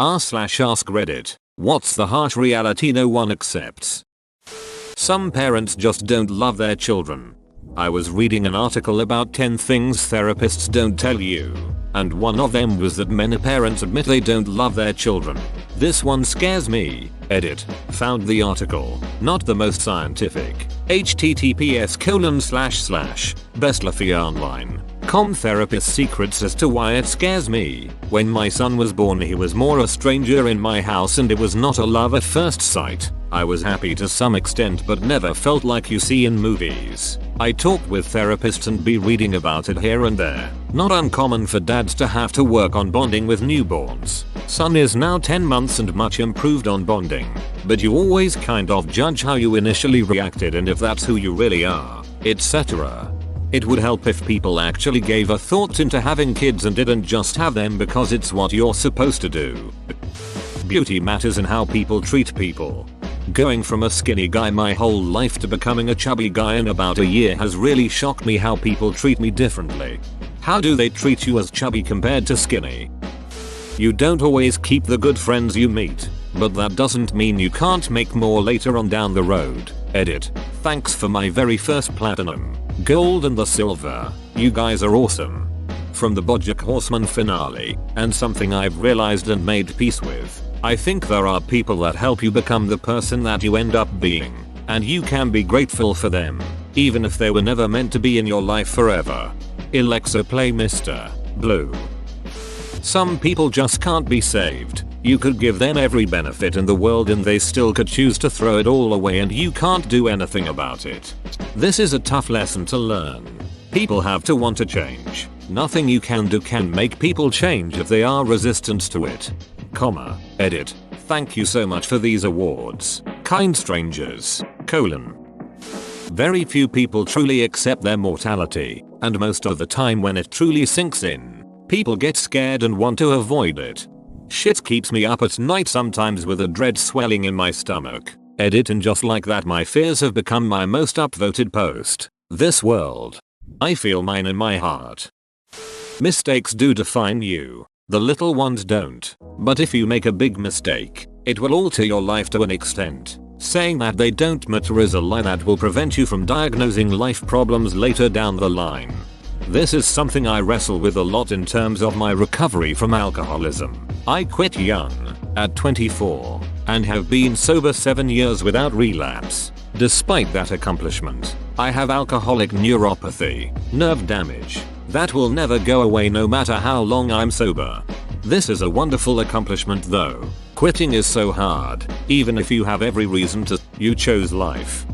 r/ask Reddit. What's the harsh reality no one accepts? Some parents just don't love their children. I was reading an article about 10 things therapists don't tell you, and one of them was that many parents admit they don't love their children. This one scares me. Edit. Found the article. Not the most scientific. https://bestlafyonline.com therapist secrets as to why it scares me. When my son was born he was more a stranger in my house and it was not a love at first sight. I was happy to some extent but never felt like you see in movies. I talked with therapists and be reading about it here and there. Not uncommon for dads to have to work on bonding with newborns. Son is now 10 months and much improved on bonding. But you always kind of judge how you initially reacted and if that's who you really are, etc. It would help if people actually gave a thought into having kids and didn't just have them because it's what you're supposed to do. Beauty matters in how people treat people. Going from a skinny guy my whole life to becoming a chubby guy in about a year has really shocked me how people treat me differently. How do they treat you as chubby compared to skinny? You don't always keep the good friends you meet, but that doesn't mean you can't make more later on down the road. Edit. Thanks for my very first platinum, gold and the silver. You guys are awesome. From the BoJack Horseman finale, and something I've realized and made peace with. I think there are people that help you become the person that you end up being, and you can be grateful for them, even if they were never meant to be in your life forever. Alexa, play Mr. Blue. Some people just can't be saved. You could give them every benefit in the world and they still could choose to throw it all away and you can't do anything about it. This is a tough lesson to learn. People have to want to change. Nothing you can do can make people change if they are resistant to it. Edit. Thank you so much for these awards, kind strangers. Very few people truly accept their mortality, and most of the time when it truly sinks in, people get scared and want to avoid it. Shit keeps me up at night sometimes with a dread swelling in my stomach. Edit, and just like that my fears have become my most upvoted post. This world. I feel mine in my heart. Mistakes do define you. The little ones don't. But if you make a big mistake, it will alter your life to an extent. Saying that they don't matter is a lie that will prevent you from diagnosing life problems later down the line. This is something I wrestle with a lot in terms of my recovery from alcoholism. I quit young, at 24, and have been sober 7 years without relapse. Despite that accomplishment, I have alcoholic neuropathy, nerve damage, that will never go away no matter how long I'm sober. This is a wonderful accomplishment though. Quitting is so hard, even if you have every reason to. You chose life.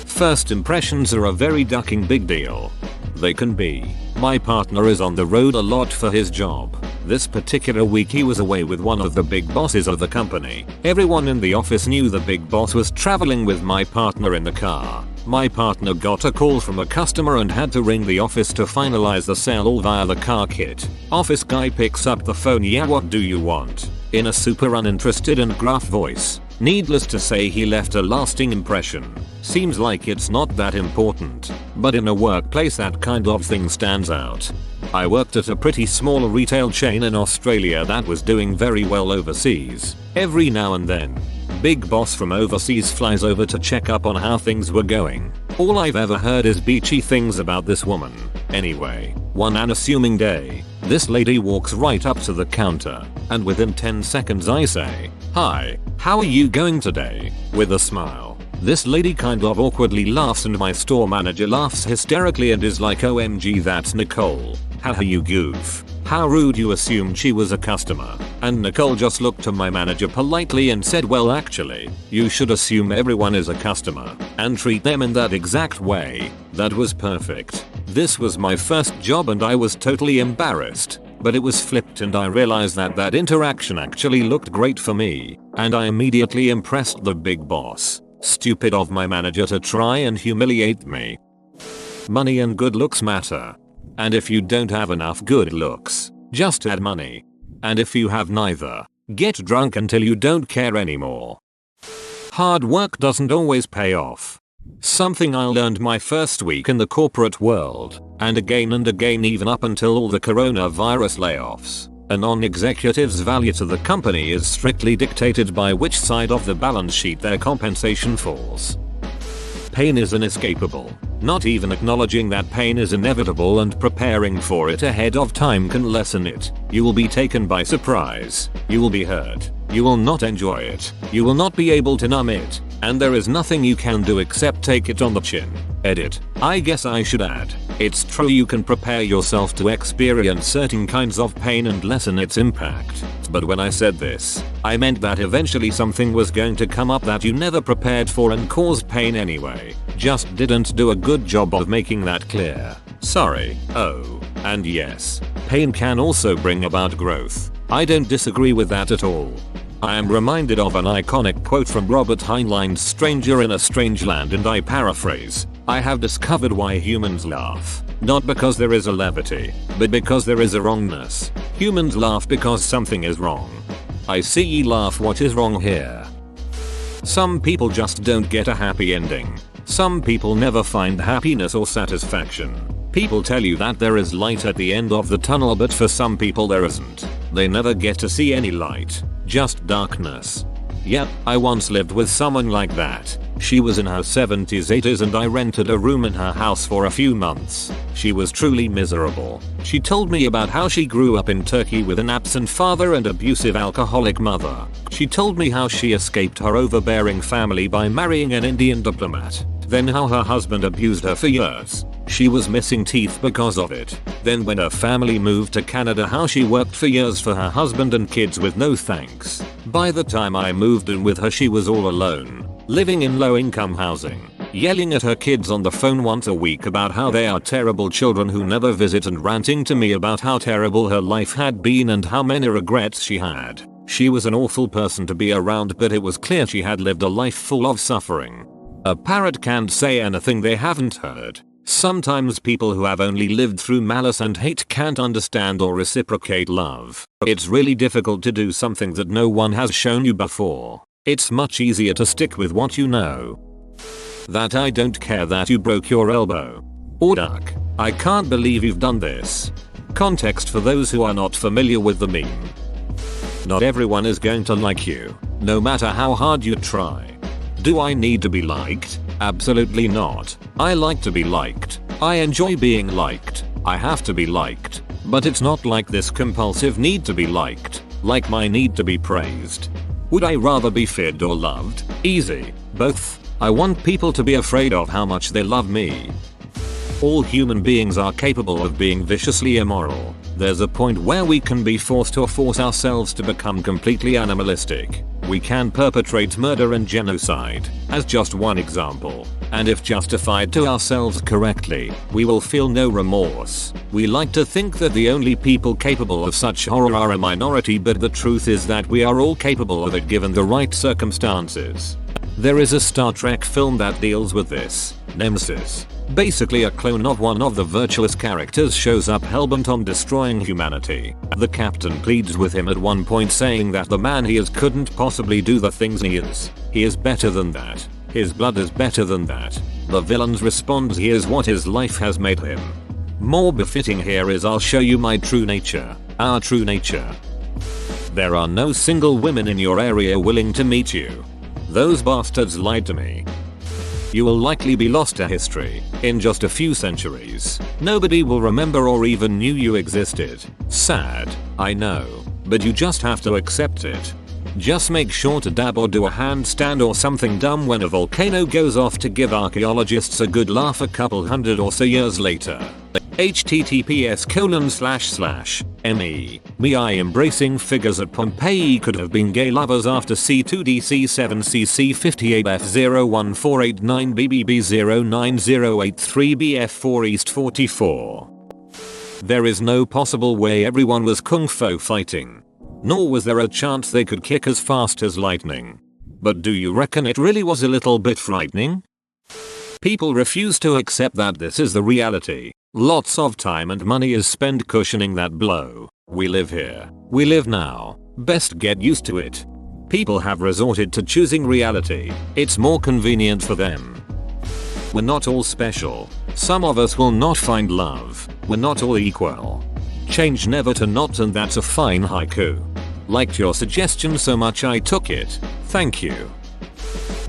First impressions are a very ducking big deal. They can be. My partner is on the road a lot for his job. This particular week he was away with one of the big bosses of the company. Everyone in the office knew the big boss was traveling with my partner in the car. My partner got a call from a customer and had to ring the office to finalize the sale all via the car kit. Office guy picks up the phone. Yeah, what do you want? In a super uninterested and gruff voice. Needless to say he left a lasting impression. Seems like it's not that important, but in a workplace that kind of thing stands out. I worked at a pretty small retail chain in Australia that was doing very well overseas. Every now and then, big boss from overseas flies over to check up on how things were going. All I've ever heard is beachy things about this woman. Anyway, one unassuming day, this lady walks right up to the counter, and within 10 seconds I say, "Hi, how are you going today?" with a smile. This lady kind of awkwardly laughs and my store manager laughs hysterically and is like, "OMG, that's Nicole. Haha, you goof. How rude, you assumed she was a customer." And Nicole just looked to my manager politely and said, "Well, actually, you should assume everyone is a customer and treat them in that exact way." That was perfect. This was my first job and I was totally embarrassed. But it was flipped and I realized that that interaction actually looked great for me, and I immediately impressed the big boss. Stupid of my manager to try and humiliate me. Money and good looks matter. And if you don't have enough good looks, just add money. And if you have neither, get drunk until you don't care anymore. Hard work doesn't always pay off. Something I learned my first week in the corporate world, and again even up until all the coronavirus layoffs. A non-executive's value to the company is strictly dictated by which side of the balance sheet their compensation falls. Pain is inescapable. Not even acknowledging that pain is inevitable and preparing for it ahead of time can lessen it. You will be taken by surprise. You will be hurt. You will not enjoy it. You will not be able to numb it. And there is nothing you can do except take it on the chin. Edit. I guess I should add. It's true you can prepare yourself to experience certain kinds of pain and lessen its impact. But when I said this, I meant that eventually something was going to come up that you never prepared for and caused pain anyway. Just didn't do a good job of making that clear. Sorry. Oh, and yes, pain can also bring about growth. I don't disagree with that at all. I am reminded of an iconic quote from Robert Heinlein's Stranger in a Strange Land, and I paraphrase. I have discovered why humans laugh. Not because there is a levity, but because there is a wrongness. Humans laugh because something is wrong. I see ye laugh, what is wrong here? Some people just don't get a happy ending. Some people never find happiness or satisfaction. People tell you that there is light at the end of the tunnel, but for some people there isn't. They never get to see any light, just darkness. Yep, I once lived with someone like that. She was in her 70s 80s and I rented a room in her house for a few months. She was truly miserable. She told me about how she grew up in Turkey with an absent father and abusive alcoholic mother. She told me how she escaped her overbearing family by marrying an Indian diplomat. Then how her husband abused her for years. She was missing teeth because of it. Then when her family moved to Canada, how she worked for years for her husband and kids with no thanks. By the time I moved in with her, she was all alone, living in low-income housing, yelling at her kids on the phone once a week about how they are terrible children who never visit, and ranting to me about how terrible her life had been and how many regrets she had. She was an awful person to be around, but it was clear she had lived a life full of suffering. A parrot can't say anything they haven't heard. Sometimes people who have only lived through malice and hate can't understand or reciprocate love. It's really difficult to do something that no one has shown you before. It's much easier to stick with what you know. That I don't care that you broke your elbow. Or duck. I can't believe you've done this. Context for those who are not familiar with the meme. Not everyone is going to like you, no matter how hard you try. Do I need to be liked? Absolutely not. I like to be liked. I enjoy being liked. I have to be liked. But it's not like this compulsive need to be liked, like my need to be praised. Would I rather be feared or loved? Easy. Both. I want people to be afraid of how much they love me. All human beings are capable of being viciously immoral. There's a point where we can be forced or force ourselves to become completely animalistic. We can perpetrate murder and genocide, as just one example. And if justified to ourselves correctly, we will feel no remorse. We like to think that the only people capable of such horror are a minority, but the truth is that we are all capable of it given the right circumstances. There is a Star Trek film that deals with this, Nemesis. Basically a clone of one of the virtuous characters shows up hellbent on destroying humanity. The captain pleads with him at one point, saying that the man he is couldn't possibly do the things he is. He is better than that. His blood is better than that. The villains responds, he is what his life has made him. More befitting here is, I'll show you my true nature. Our true nature. There are no single women in your area willing to meet you. Those bastards lied to me. You will likely be lost to history in just a few centuries. Nobody will remember or even knew you existed. Sad, I know, but you just have to accept it. Just make sure to dab or do a handstand or something dumb when a volcano goes off to give archaeologists a good laugh a couple hundred or so years later. https://me embracing figures at Pompeii could have been gay lovers after C2DC7CC58F01489BBB09083BF4 East 44. There is no possible way everyone was kung fu fighting. Nor was there a chance they could kick as fast as lightning. But do you reckon it really was a little bit frightening? People refuse to accept that this is the reality. Lots of time and money is spent cushioning that blow. We live here. We live now. Best get used to it. People have resorted to choosing reality. It's more convenient for them. We're not all special. Some of us will not find love. We're not all equal. Change never to not, and that's a fine haiku. Liked your suggestion so much I took it. Thank you.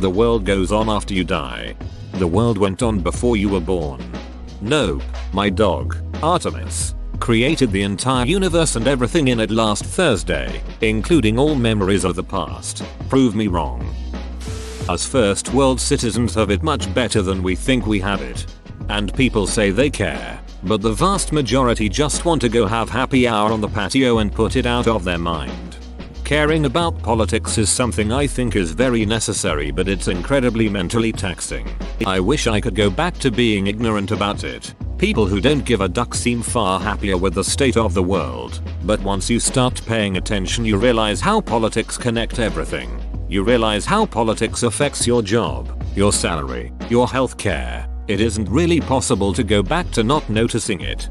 The world goes on after you die. The world went on before you were born. Nope, my dog, Artemis, created the entire universe and everything in it last Thursday, including all memories of the past. Prove me wrong. Us first world citizens have it much better than we think we have it. And people say they care, but the vast majority just want to go have happy hour on the patio and put it out of their mind. Caring about politics is something I think is very necessary, but it's incredibly mentally taxing. I wish I could go back to being ignorant about it. People who don't give a duck seem far happier with the state of the world. But once you start paying attention, you realize how politics connect everything. You realize how politics affects your job, your salary, your healthcare. It isn't really possible to go back to not noticing it.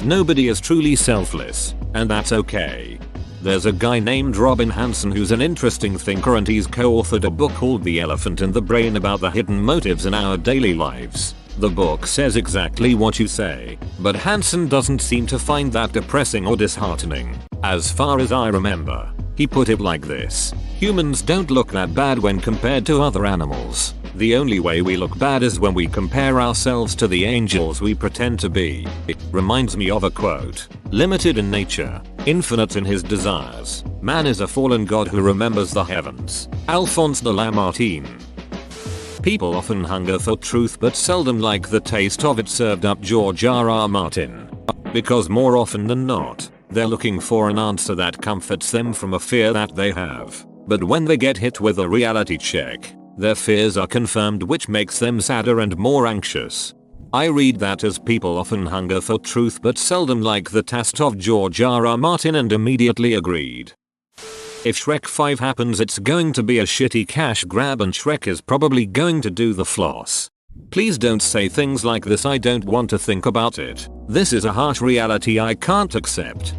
Nobody is truly selfless, and that's okay. There's a guy named Robin Hanson who's an interesting thinker, and he's co-authored a book called The Elephant in the Brain about the hidden motives in our daily lives. The book says exactly what you say, but Hanson doesn't seem to find that depressing or disheartening. As far as I remember, he put it like this: humans don't look that bad when compared to other animals. The only way we look bad is when we compare ourselves to the angels we pretend to be. It reminds me of a quote: limited in nature, infinite in his desires, man is a fallen god who remembers the heavens. Alphonse de Lamartine. People often hunger for truth but seldom like the taste of it served up. George R.R. Martin. Because more often than not, they're looking for an answer that comforts them from a fear that they have. But when they get hit with a reality check, their fears are confirmed, which makes them sadder and more anxious. I read that as people often hunger for truth but seldom like the taste of George R.R. Martin, and immediately agreed. If Shrek 5 happens, it's going to be a shitty cash grab, and Shrek is probably going to do the floss. Please don't say things like this. I don't want to think about it. This is a harsh reality I can't accept.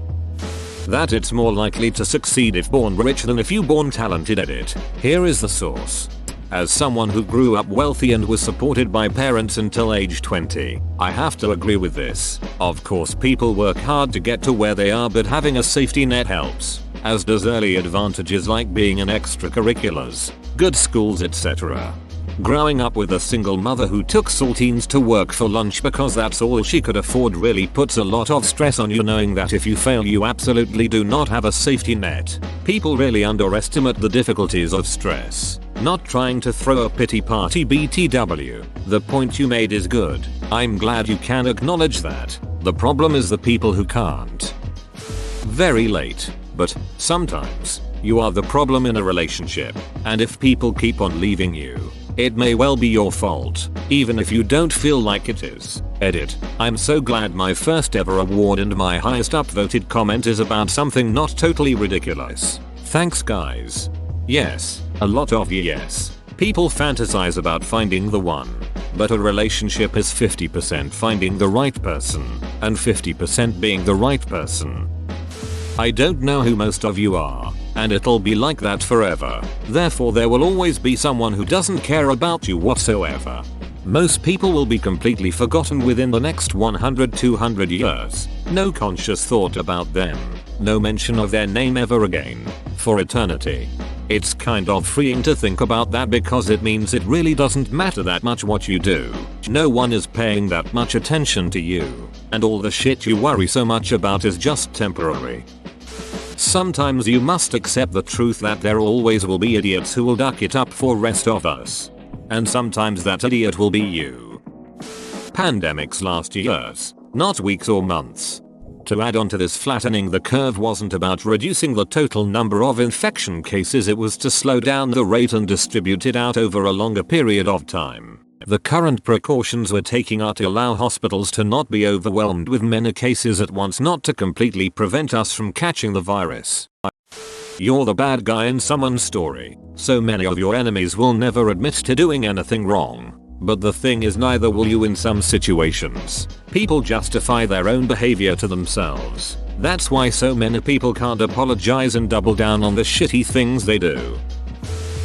That it's more likely to succeed if born rich than if you born talented at it. Here is the source. As someone who grew up wealthy and was supported by parents until age 20, I have to agree with this. Of course people work hard to get to where they are, but having a safety net helps, as does early advantages like being in extracurriculars, good schools, etc. Growing up with a single mother who took saltines to work for lunch because that's all she could afford really puts a lot of stress on you, knowing that if you fail you absolutely do not have a safety net. People really underestimate the difficulties of stress. Not trying to throw a pity party, BTW. The point you made is good. I'm glad you can acknowledge that. The problem is the people who can't. Very late, but sometimes you are the problem in a relationship, and if people keep on leaving you, it may well be your fault, even if you don't feel like it is. Edit. I'm so glad my first ever award and my highest upvoted comment is about something not totally ridiculous. Thanks guys. Yes, a lot of yes. People fantasize about finding the one, but a relationship is 50% finding the right person, and 50% being the right person. I don't know who most of you are, and it'll be like that forever. Therefore there will always be someone who doesn't care about you whatsoever. Most people will be completely forgotten within the next 100-200 years. No conscious thought about them. No mention of their name ever again. For eternity. It's kind of freeing to think about that, because it means it really doesn't matter that much what you do. No one is paying that much attention to you. And all the shit you worry so much about is just temporary. Sometimes you must accept the truth that there always will be idiots who will duck it up for rest of us. And sometimes that idiot will be you. Pandemics last years, not weeks or months. To add on to this, flattening the curve wasn't about reducing the total number of infection cases, it was to slow down the rate and distribute it out over a longer period of time. The current precautions we're taking are to allow hospitals to not be overwhelmed with many cases at once, not to completely prevent us from catching the virus. You're the bad guy in someone's story, so many of your enemies will never admit to doing anything wrong. But the thing is, neither will you in some situations. People justify their own behavior to themselves. That's why so many people can't apologize and double down on the shitty things they do.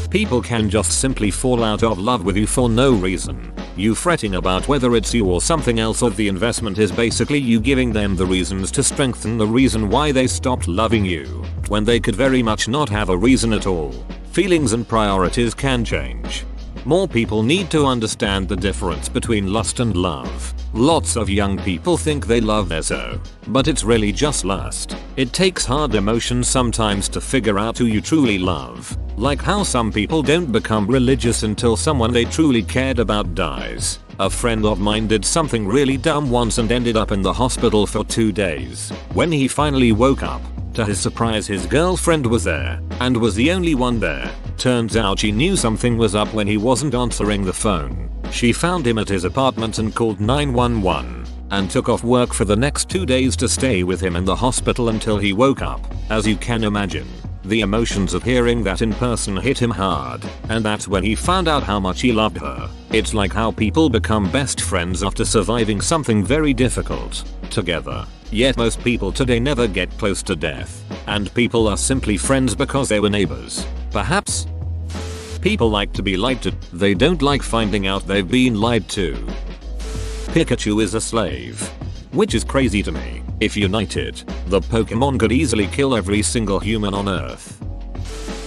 People can just simply fall out of love with you for no reason. You fretting about whether it's you or something else, or the investment is basically you giving them the reasons to strengthen the reason why they stopped loving you, when they could very much not have a reason at all. Feelings and priorities can change. More people need to understand the difference between lust and love. Lots of young people think they love their so, but it's really just lust. It takes hard emotions sometimes to figure out who you truly love. Like how some people don't become religious until someone they truly cared about dies. A friend of mine did something really dumb once and ended up in the hospital for 2 days. When he finally woke up, to his surprise his girlfriend was there, and was the only one there. Turns out she knew something was up when he wasn't answering the phone. She found him at his apartment and called 911, and took off work for the next 2 days to stay with him in the hospital until he woke up. As you can imagine, the emotions of hearing that in person hit him hard, and that's when he found out how much he loved her. It's like how people become best friends after surviving something very difficult together. Yet most people today never get close to death, and people are simply friends because they were neighbors. Perhaps people like to be lied to, they don't like finding out they've been lied to. Pikachu is a slave, which is crazy to me. If united, the Pokemon could easily kill every single human on Earth.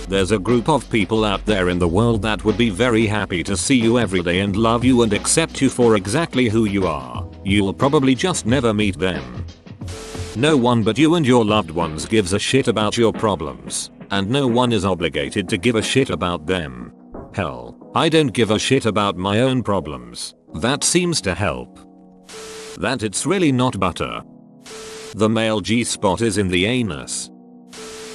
There's a group of people out there in the world that would be very happy to see you every day and love you and accept you for exactly who you are. You'll probably just never meet them. No one but you and your loved ones gives a shit about your problems, and no one is obligated to give a shit about them. Hell, I don't give a shit about my own problems. That seems to help. That it's really not butter. The male G-spot is in the anus.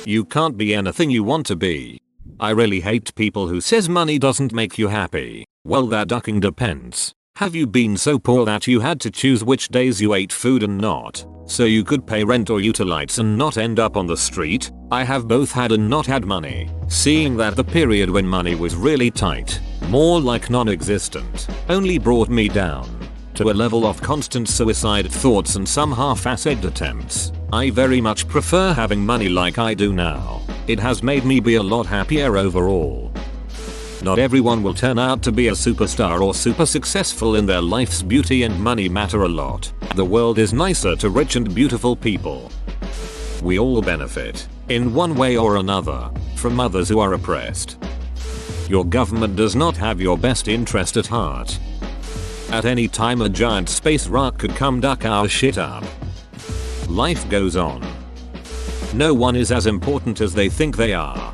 You can't be anything you want to be. I really hate people who says money doesn't make you happy. Well, that ducking depends. Have you been so poor that you had to choose which days you ate food and not, so you could pay rent or utilities and not end up on the street? I have both had and not had money, seeing that the period when money was really tight, more like non-existent, only brought me down to a level of constant suicide thoughts and some half-assed attempts. I very much prefer having money like I do now. It has made me be a lot happier overall. Not everyone will turn out to be a superstar or super successful in their lives. Beauty and money matter a lot. The world is nicer to rich and beautiful people. We all benefit, in one way or another, from others who are oppressed. Your government does not have your best interest at heart. At any time a giant space rock could come duck our shit up. Life goes on. No one is as important as they think they are.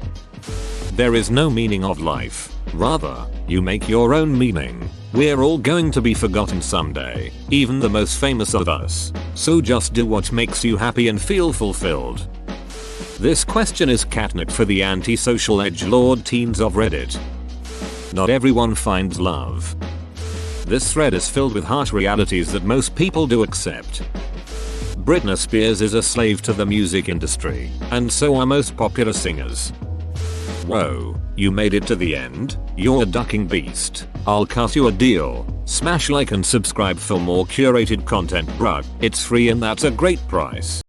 There is no meaning of life. Rather, you make your own meaning. We're all going to be forgotten someday, even the most famous of us. So just do what makes you happy and feel fulfilled. This question is catnip for the antisocial edgelord teens of Reddit. Not everyone finds love. This thread is filled with harsh realities that most people do accept. Britney Spears is a slave to the music industry, and so are most popular singers. Whoa, you made it to the end? You're a ducking beast. I'll cut you a deal. Smash like and subscribe for more curated content, bruh. It's free and that's a great price.